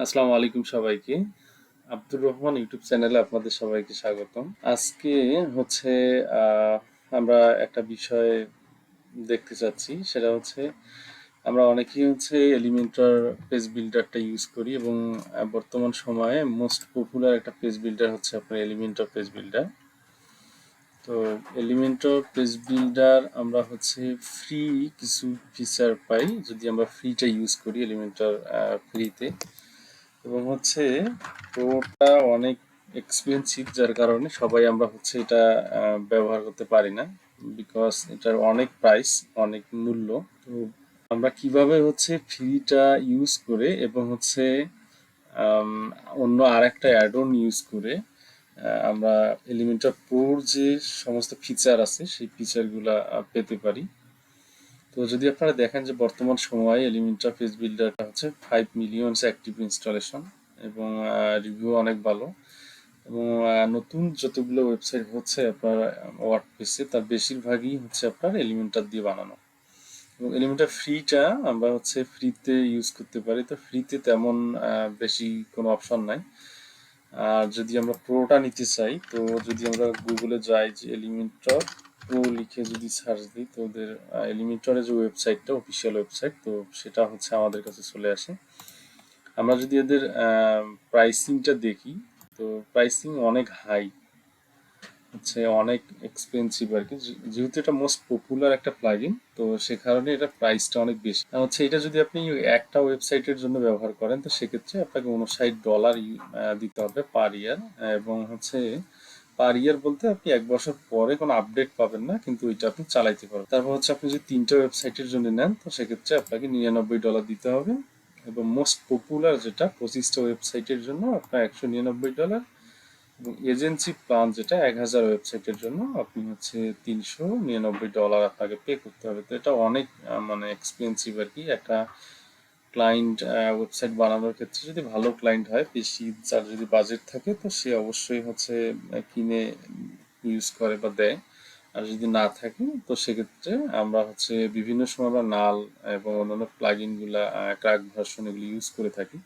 আসসালামু আলাইকুম সবাইকে। আব্দুর রহমান ইউটিউব চ্যানেলে আপনাদের সবাইকে স্বাগতম। আজকে হচ্ছে আমরা একটা বিষয় দেখতে চাচ্ছি, সেটা হচ্ছে আমরা অনেকেই এলিমেন্টর পেজ বিল্ডারটা ইউজ করি এবং বর্তমান সময়ে মোস্ট পপুলার একটা পেজ বিল্ডার হচ্ছে আপনার এলিমেন্টর পেজ বিল্ডার। তো এলিমেন্টর পেজ বিল্ডার আমরা ফ্রি কিছু ফিচার পাই যদি আমরা ফ্রিটা ইউজ করি এলিমেন্টর ফ্রিতে, এবং প্রোটা অনেক এক্সপেন্সিভ, যার কারণে সবাই আমরা এটা ব্যবহার করতে পারি না, বিকজ এটার অনেক প্রাইস, অনেক মূল্য। তো আমরা কিভাবে ফ্রিটা ইউজ করে এবং আম, অন্য আরেকটা অ্যাড অন ইউজ করে আমরা এলিমেন্টর প্রোর যে সমস্ত ফিচার আছে সেই ফিচারগুলা পেতে পারি। তো যদি আপনারা দেখেন যে বর্তমান সময়ে এলিমেন্টর পেজ বিল্ডারটা 5 মিলিয়ন অ্যাক্টিভ ইনস্টলেশন এবং রিভিউ অনেক ভালো, এবং নতুন যতগুলো ওয়েবসাইট আপনার ওয়ার্ডপ্রেসে, তার বেশিরভাগই আপনার এলিমেন্টর দিয়ে বানানো। এবং এলিমেন্টর ফ্রিটা আমরা ফ্রিতে ইউজ করতে পারি। তো ফ্রিতে তেমন বেশি কোনো অপশন নাই। আর যদি আমরা প্রোটা নিতে চাই, তো যদি আমরা গুগলে যাই যে এলিমেন্টর প্রো লিখে যদি সার্চ দিই, তো ওদের এলিমেন্টরের যে ওয়েবসাইটটা, অফিসিয়াল ওয়েবসাইট, তো সেটা আমাদের কাছে চলে আসে। আমরা যদি এদের প্রাইসিংটা দেখি, তো প্রাইসিং অনেক হাই, অনেক এক্সপেন্সিভ আর কি। যেহেতু এটা মোস্ট পপুলার একটা প্লাগইন, তো সে কারণে এটা প্রাইসটা অনেক বেশি। এটা যদি আপনি একটা ওয়েবসাইটের জন্য ব্যবহার করেন, তো সেক্ষেত্রে আপনাকে $59 দিতে হবে পার ইয়ার। এবং পার ইয়ার বলতে আপনি 1 বছর পরে কোনো আপডেট পাবেন না, কিন্তু ওইটা আপনি চালাইতে পারবেন। তারপর আপনি যদি 3টা ওয়েবসাইটের জন্য নেন, তো সেক্ষেত্রে আপনাকে $99 দিতে হবে। এবং মোস্ট পপুলার যেটা 25টা ওয়েবসাইটের জন্য আপনার $199, এবং এজেন্সি প্ল্যান যেটা 1000 ওয়েবসাইটের জন্য আপনি $399 আপনাকে পে করতে হবে। তো এটা অনেক মানে এক্সপেন্সিভ আর কি। একটা ক্লায়েন্ট ওয়েবসাইট বানানোর ক্ষেত্রে যদি ভালো ক্লায়েন্ট হয়, বেশি যার যদি বাজেট থাকে, তো সে অবশ্যই কিনে ইউজ করে বা দেয়। আর যদি না থাকে, তো সেক্ষেত্রে আমরা বিভিন্ন সময় আমরা নাল এবং অন্যান্য প্লাগইনগুলা, ক্র্যাক ভার্সন, এগুলো ইউজ করে থাকি।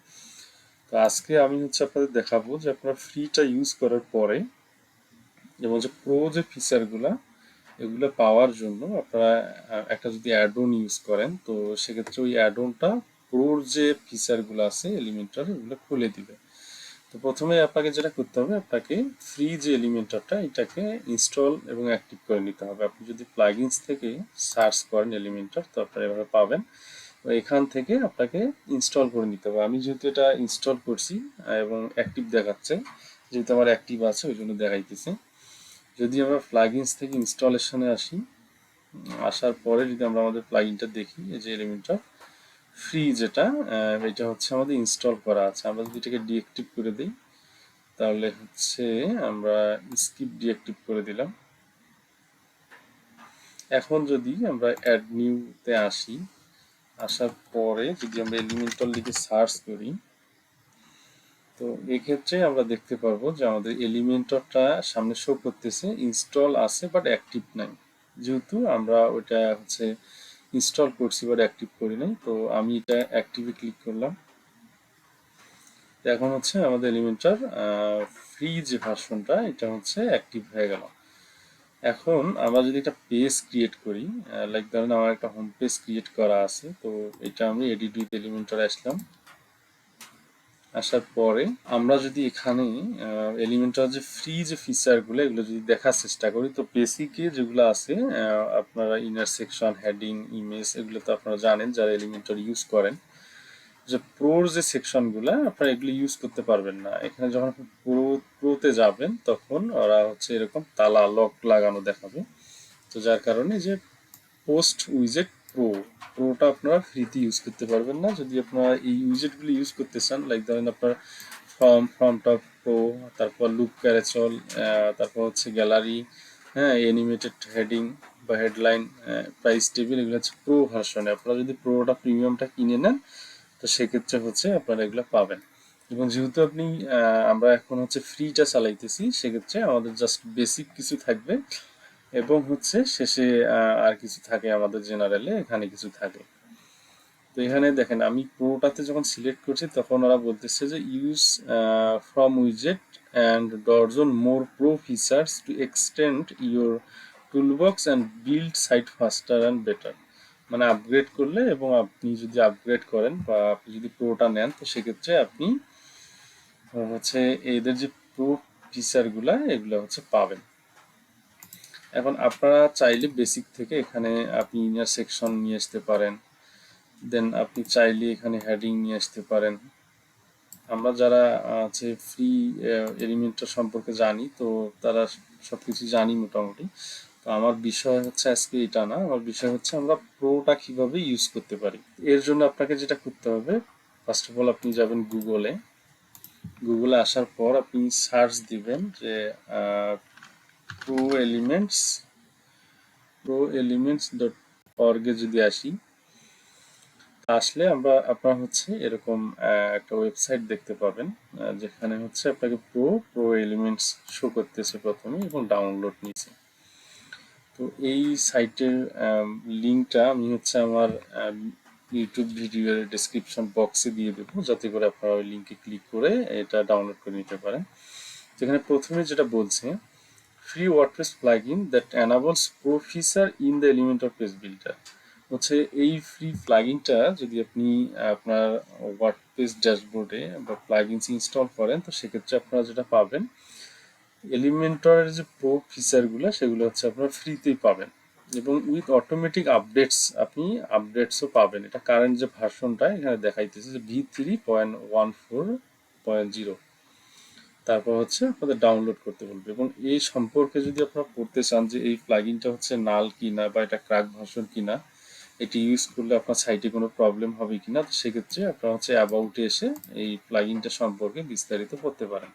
তো আজকে আমি আপনাদের দেখাবো যে আপনারা ফ্রিটা ইউজ করার পরে এবং যে প্রো যে ফিচারগুলা, এগুলো পাওয়ার জন্য আপনারা একটা যদি অ্যাড অন ইউজ করেন, তো সেক্ষেত্রে ওই অ্যাড অনটা প্রোর যে ফিচারগুলো আছে এলিমেন্টর, এগুলো খুলে দিবে। তো প্রথমে আপনাকে যেটা করতে হবে, আপনাকে ফ্রি যে এলিমেন্টরটা, এটাকে ইনস্টল এবং অ্যাক্টিভ করে নিতে হবে। আপনি যদি প্লাগইনস থেকে সার্চ করেন এলিমেন্টর, তো আপনারা এভাবে পাবেন। তো এখান থেকে আপনাকে ইনস্টল করে নিতে হবে। আমি যেহেতু এটা ইনস্টল করছি এবং অ্যাক্টিভ দেখাচ্ছে, যেহেতু আমার অ্যাক্টিভ আছে ওই জন্য দেখাইতেছে। যদি আমরা প্লাগইনস থেকে ইনস্টলেশনে আসি, আসার পরে যদি আমরা আমাদের প্লাগইনটা দেখি, এই যে এলিমেন্টর ফ্রি যেটা, এটা আমাদের ইনস্টল করা আছে। আমরা যদি এটাকে ডিঅ্যাক্টিভ করে দিই, তাহলে আমরা স্কিপ ডিঅ্যাক্টিভ করে দিলাম। এখন যদি আমরা অ্যাড নিউতে আসি, আসার পরে যদি আমরা এলিমেন্টর লিখে সার্চ করি, তো এক্ষেত্রে আমরা দেখতে পারবো যে আমাদের এলিমেন্টরটা সামনে শো করতেছে ইনস্টল আছে বাট অ্যাক্টিভ নাই। যেহেতু আমরা ওইটা ইনস্টল করছি বাট অ্যাক্টিভ করি নাই, তো আমি এটা অ্যাক্টিভে ক্লিক করলাম। তো এখন আমাদের এলিমেন্টর ফ্রি যে ভার্সনটা, এটা অ্যাক্টিভ হয়ে গেল। এখন আমরা যদি একটা পেজ ক্রিয়েট করি, লাইক ধরেন আমার একটা হোম পেজ ক্রিয়েট করা আছে, তো এটা আমি এডিট উইথ এলিমেন্টর আসলাম। আসার পরে আমরা যদি এখানে এলিমেন্টর যে ফ্রি যে ফিচারগুলো, এগুলো যদি দেখার চেষ্টা করি, তো বেসিকে যেগুলো আছে, আপনারা ইনার সেকশন, হেডিং, ইমেজ, এগুলো তো আপনারা জানেন যারা এলিমেন্টর ইউজ করেন। যে প্রোর যে সেকশনগুলো আপনারা এগুলো ইউজ করতে পারবেন না। এখানে যখন প্রোতে যাবেন, তখন ওরা এরকম তালা লক লাগানো দেখাবে। তো যার কারণে যে পোস্ট উইজেট প্রোটা আপনারা ফ্রিতে ইউজ করতে পারবেন না। যদি আপনারা এই উইজেটগুলি ইউজ করতে চান, লাইক ধরেন আপনার ফর্ম টপ প্রো, তারপর লুক ক্যারেচল, তারপর গ্যালারি, হ্যাঁ, অ্যানিমেটেড হেডিং বা হেডলাইন, প্রাইস টেবিল, এগুলো প্রো ভার্সনে। আপনারা যদি প্রোটা প্রিমিয়ামটা কিনে নেন, তো সেক্ষেত্রে আপনারা এগুলো পাবেন। এবং যেহেতু আমরা এখন ফ্রিটা চালাইতেছি, সেক্ষেত্রে আমাদের জাস্ট বেসিক কিছু থাকবে, এবং শেষে আর কিছু থাকে আমাদের জেনারেলে, এখানে কিছু থাকে। তো এখানে দেখেন আমি প্রোটাতে যখন সিলেক্ট করছি তখন ওরা বলতেছে যে ইউজ ফ্রম উইজেট and dozen more pro features to extend your toolbox and build site faster and better. মানে আপগ্রেড করলে, এবং আপনি যদি আপগ্রেড করেন বা আপনি যদি প্রোটা নেন, তো সেক্ষেত্রে আপনি হচ্ছে এদের যে প্রো ফিচারগুলা এগুলো হচ্ছে পাবেন। এখন আপনারা চাইলে বেসিক থেকে এখানে আপনি ইনার সেকশন নিয়ে আসতে পারেন, দেন আপনি চাইলে এখানে হেডিং নিয়ে আসতে পারেন। আমরা যারা হচ্ছে ফ্রি এলিমেন্টর সম্পর্কে জানি, তো তারা সবকিছু জানি মোটামুটি। তো আমার বিষয় হচ্ছে আজকে এটা না, আমার বিষয় হচ্ছে আমরা প্রোটা কিভাবে ইউজ করতে পারি। এর জন্য আপনাকে যেটা করতে হবে, ফার্স্ট অফ অল আপনি যাবেন গুগলে। গুগলে আসার পর আপনি সার্চ দিবেন যে প্রো এলিমেন্টস pro elements.org-এ যদি আসি, আসলে আপনার হচ্ছে এরকম একটা ওয়েবসাইট দেখতে পাবেন, যেখানে হচ্ছে আপনাকে প্রো এলিমেন্টস শো করতেছে প্রথমে এবং ডাউনলোড নিচে। তো এই সাইটের লিঙ্কটা আমি হচ্ছে আমার ইউটিউব ভিডিওর ডেসক্রিপশন বক্সে দিয়ে দেবো, যাতে করে আপনারা ওই লিঙ্কে ক্লিক করে এটা ডাউনলোড করে নিতে পারেন। যেখানে প্রথমে যেটা বলছে, free WordPress plugin that এনাবলস pro feature in the Elementor page builder. হচ্ছে এই ফ্রি প্লাগইনটা যদি আপনি আপনার ওয়ার্ডপ্রেস ড্যাশবোর্ডে বা প্লাগইনস ইনস্টল করেন, তো সেক্ষেত্রে আপনারা যেটা পাবেন, এলিমেন্টরের যে প্রো ফিচারগুলো সেগুলো হচ্ছে আপনারা ফ্রিতেই পাবেন, এবং উইথ অটোমেটিক আপডেটস আপনি আপডেটসও পাবেন। এটা কারেন্ট যে ভার্সনটা এখানে দেখাইতেছে যে v3.14.0। তারপর হচ্ছে আপনাদের ডাউনলোড করতে বলবে, এবং এই সম্পর্কে যদি আপনারা পড়তে চান যে এই প্লাগইনটা হচ্ছে নাল কিনা বা এটা ক্র্যাক ভার্সন কিনা, এটি ইউজ করলে আপনার সাইটে কোনো প্রবলেম হবে কিনা, তো সেক্ষেত্রে আপনারা হচ্ছে অ্যাবাউটে এসে এই প্লাগইনটা সম্পর্কে বিস্তারিত পড়তে পারেন।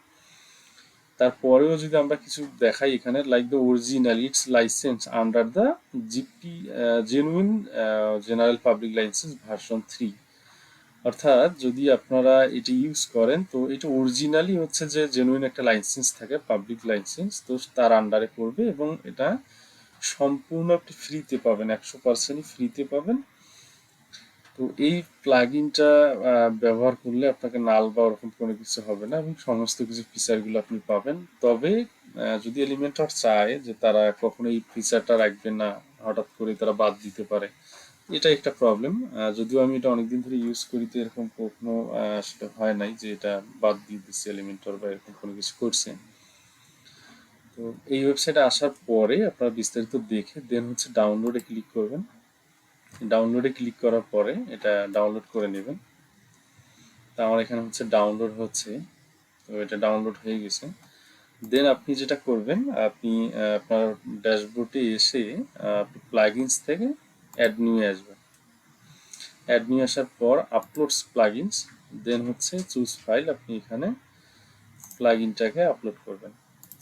তারপরেও যদি আমরা কিছু দেখাই এখানে, like the original it's licence under the GP genuine general public licence version 3। অর্থাৎ যদি আপনারা এটি ইউজ করেন, তো এটা অরিজিনালি হচ্ছে যে জেনুইন একটা লাইসেন্স থাকে, পাবলিক লাইসেন্স, তো তার আন্ডারে পড়বে, এবং এটা সম্পূর্ণ আপনি ফ্রিতে পাবেন, 100% ফ্রিতে পাবেন। তো এই প্লাগইনটা ব্যবহার করলে আপনাকে নাল বা ওরকম কোনো কিছু হবে না, এবং সমস্ত কিছু ফিচারগুলো আপনি পাবেন। তবে যদি এলিমেন্টর চায় যে তারা কখনো এই ফিচারটা রাখবে না, হঠাৎ করে তারা বাদ দিতে পারে, এটা একটা প্রবলেম। যদিও আমি এটা অনেকদিন ধরে ইউজ করি, তো এরকম কখনো আসলে হয় নাই যে এটা বাদ দিয়ে দিচ্ছে এলিমেন্টর বা এরকম কোনো কিছু করছে। তো এই ওয়েবসাইটে আসার পরে আপনারা বিস্তারিত দেখে দেন হচ্ছে ডাউনলোডে ক্লিক করবেন। ডাউনলোডে ক্লিক করার পরে এটা ডাউনলোড করে নেবেন। তা আমার এখানে হচ্ছে ডাউনলোড হচ্ছে, তো এটা ডাউনলোড হয়ে গেছে। দেন আপনি যেটা করবেন, আপনি আপনার ড্যাশবোর্ডে এসে আপনি প্লাগইনস থেকে অ্যাড নিয়ে আসবেন। অ্যাড নিয়ে আসার পর আপলোডস প্লাগইনস, দেন হচ্ছে চুজ ফাইল, আপনি এখানে প্লাগইনটাকে আপলোড করবেন।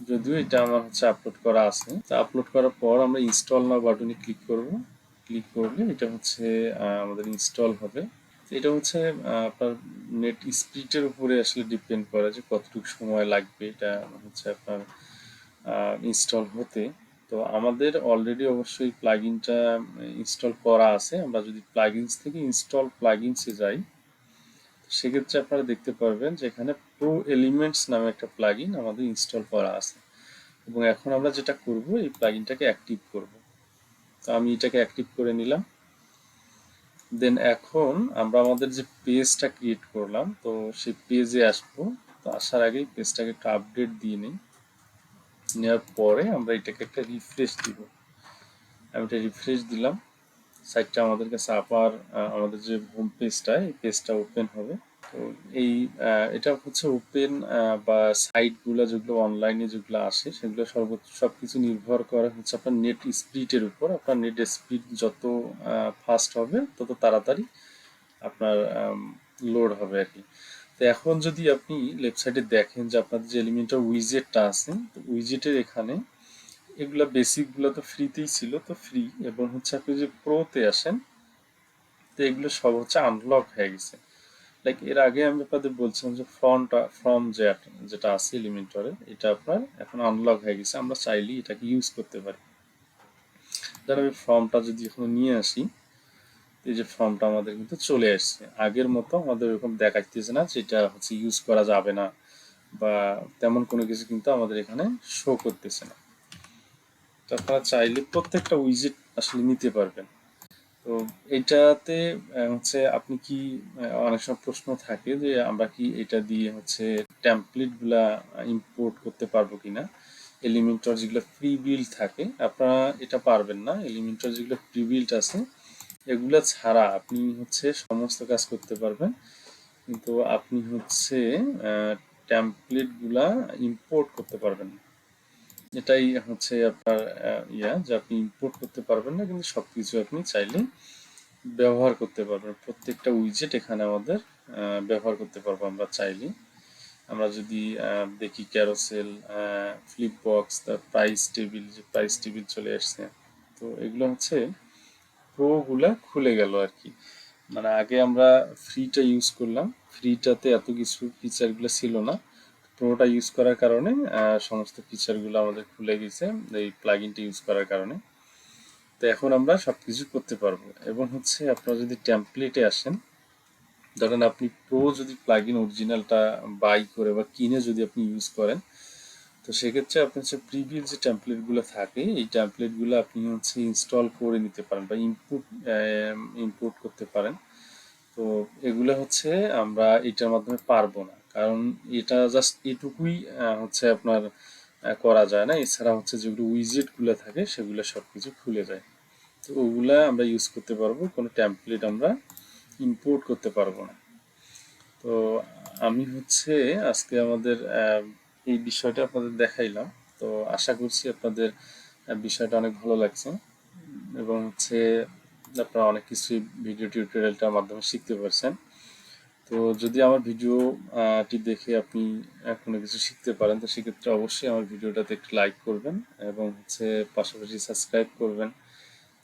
যদিও এটা আমার হচ্ছে আপলোড করা আছে। তা আপলোড করার পর আমরা ইনস্টল নাও বাটনে ক্লিক করব। ক্লিক করলে এটা হচ্ছে আমাদের ইনস্টল হবে। এটা হচ্ছে আপনার নেট স্পিডের উপরে আসলে ডিপেন্ড করে যে কতটুকু সময় লাগবে এটা হচ্ছে আপনার ইনস্টল হতে। তো আমাদের অলরেডি অবশ্যই প্লাগইনটা ইনস্টল করা আছে। আমরা যদি প্লাগইনস থেকে ইনস্টল প্লাগইনসে যাই, সেক্ষেত্রে আপনারা দেখতে পারবেন যে এখানে প্রো এলিমেন্টস নামে একটা প্লাগইন আমাদের ইনস্টল করা আছে, এবং এখন আমরা যেটা করব, এই প্লাগইনটাকে অ্যাক্টিভ করব। তো আমি এটাকে অ্যাক্টিভ করে নিলাম। দেন এখন আমরা আমাদের যে পেজটা ক্রিয়েট করলাম, তো সেই পেজে আসবো। তো আসার আগেই পেজটাকে একটা আপডেট দিয়ে নিই। নেওয়ার পরে আমরা এটাকে একটা রিফ্রেশ দিব। আমি এটা রিফ্রেশ দিলাম, সাইটটা আমাদের কাছে আবার আমাদের যে হোম পেজটা, এই পেজটা ওপেন হবে। তো এই এটা হচ্ছে ওপেন বা সাইটগুলো যেগুলো অনলাইনে যেগুলো আসে, সেগুলো সব কিছু নির্ভর করে হচ্ছে আপনার নেট স্পিডের উপর। আপনার নেট স্পিড যত ফাস্ট হবে, তত তাড়াতাড়ি আপনার লোড হবে আর কি। তো এখন যদি আপনি লেফট সাইডে দেখেন যে আপনাদের যে এলিমেন্টর উইজেটটা আছে, তো উইজেটের এখানে এগুলা বেসিকগুলো তো ফ্রিতেই ছিল, তো ফ্রি, এবং হচ্ছে আপনি যে প্রোতে আসেন, তো এগুলো সব হচ্ছে আনলক হয়ে গেছে। লাইক এর আগে আমি আপনাদের বলছিলাম যে ফ্রম যেটা আছে এলিমেন্টরে, এটা আপনার এখন আনলক হয়ে গেছে, আমরা চাইলেই এটাকে ইউজ করতে পারি। ধর আমি ফর্মটা যদি এখন নিয়ে আসি, এই যে ফর্মটা আমাদের কিন্তু চলে আসছে। আগের মতো আমাদের ওরকম দেখাইতেছে না যেটা হচ্ছে ইউজ করা যাবে না বা তেমন কোনো কিছু কিন্তু আমাদের এখানে শো করতেছে না। তো আপনারা চাইলে প্রত্যেকটা উইজেট আসলে নিতে পারবেন। তো এইটাতে হচ্ছে আপনি কি অনেক সময় প্রশ্ন থাকে যে আমরা কি এটা দিয়ে হচ্ছে টেমপ্লেট গুলা ইম্পোর্ট করতে পারবো কিনা। এলিমেন্টর যেগুলো প্রি বিল্ড থাকে আপনারা এটা পারবেন না। এলিমেন্টর যেগুলো প্রি বিল্ড আছে এগুলা ছাড়া আপনি হচ্ছে সমস্ত কাজ করতে পারবেন, কিন্তু আপনি হচ্ছে টেমপ্লেট গুলা ইম্পোর্ট করতে পারবেন না। এটাই হচ্ছে আপনার যে আপনি ইম্পোর্ট করতে পারবেন না, কিন্তু সবকিছু আপনি চাইলে ব্যবহার করতে পারবেন। প্রত্যেকটা উইজেট এখানে আমাদের ব্যবহার করতে পারবো আমরা চাইলে। আমরা যদি দেখি ক্যারোসেল, ফ্লিপ বক্স, তার প্রাইস টেবিল, যে প্রাইস টেবিল চলে আসছে। তো এগুলো হচ্ছে প্রোগুলা খুলে গেল আর কি। মানে আগে আমরা ফ্রিটা ইউজ করলাম, ফ্রিটাতে এত কিছু ফিচারগুলো ছিল না। প্রোটা ইউজ করার কারণে সমস্ত ফিচারগুলো আমাদের খুলে গেছে এই প্লাগইনটা ইউজ করার কারণে। তো এখন আমরা সবকিছু করতে পারবো। এবং হচ্ছে আপনারা যদি টেমপ্লেটে আসেন, ধরেন আপনি প্রো যদি প্লাগইন অরিজিনালটা বাই করে বা কিনে যদি আপনি ইউজ করেন, তো সেক্ষেত্রে আপনি হচ্ছে প্রিভিউ যে টেমপ্লেটগুলো থাকে এই টেমপ্লেটগুলো আপনি হচ্ছে ইনস্টল করে নিতে পারেন বা ইম্পোর্ট করতে পারেন। তো এগুলো হচ্ছে আমরা এটার মাধ্যমে পারবো না, কারণ এটা জাস্ট এটুকুই হচ্ছে আপনার করা যায় না। এছাড়া হচ্ছে যেগুলো উইজেটগুলো থাকে সেগুলো সব কিছু খুলে যায়। তো ওগুলা আমরা ইউজ করতে পারবো, কোনো টেমপ্লেট আমরা ইম্পোর্ট করতে পারবো না। তো আমি হচ্ছে আজকে আমাদের এই বিষয়টা আপনাদের দেখাইলাম। তো আশা করছি আপনাদের বিষয়টা অনেক ভালো লাগছে এবং হচ্ছে আপনারা অনেক কিছুই ভিডিও টিউটোরিয়ালটার মাধ্যমে শিখতে পারছেন। তো যদি আমার ভিডিওটি দেখে আপনি কোনো কিছু শিখতে পারেন, তো সেক্ষেত্রে অবশ্যই আমার ভিডিওটাতে একটু লাইক করবেন এবং হচ্ছে পাশাপাশি সাবস্ক্রাইব করবেন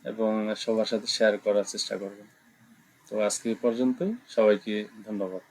এবং সবার সাথে শেয়ার করার চেষ্টা করবেন। তো আজকে এই পর্যন্তই, সবাইকে ধন্যবাদ।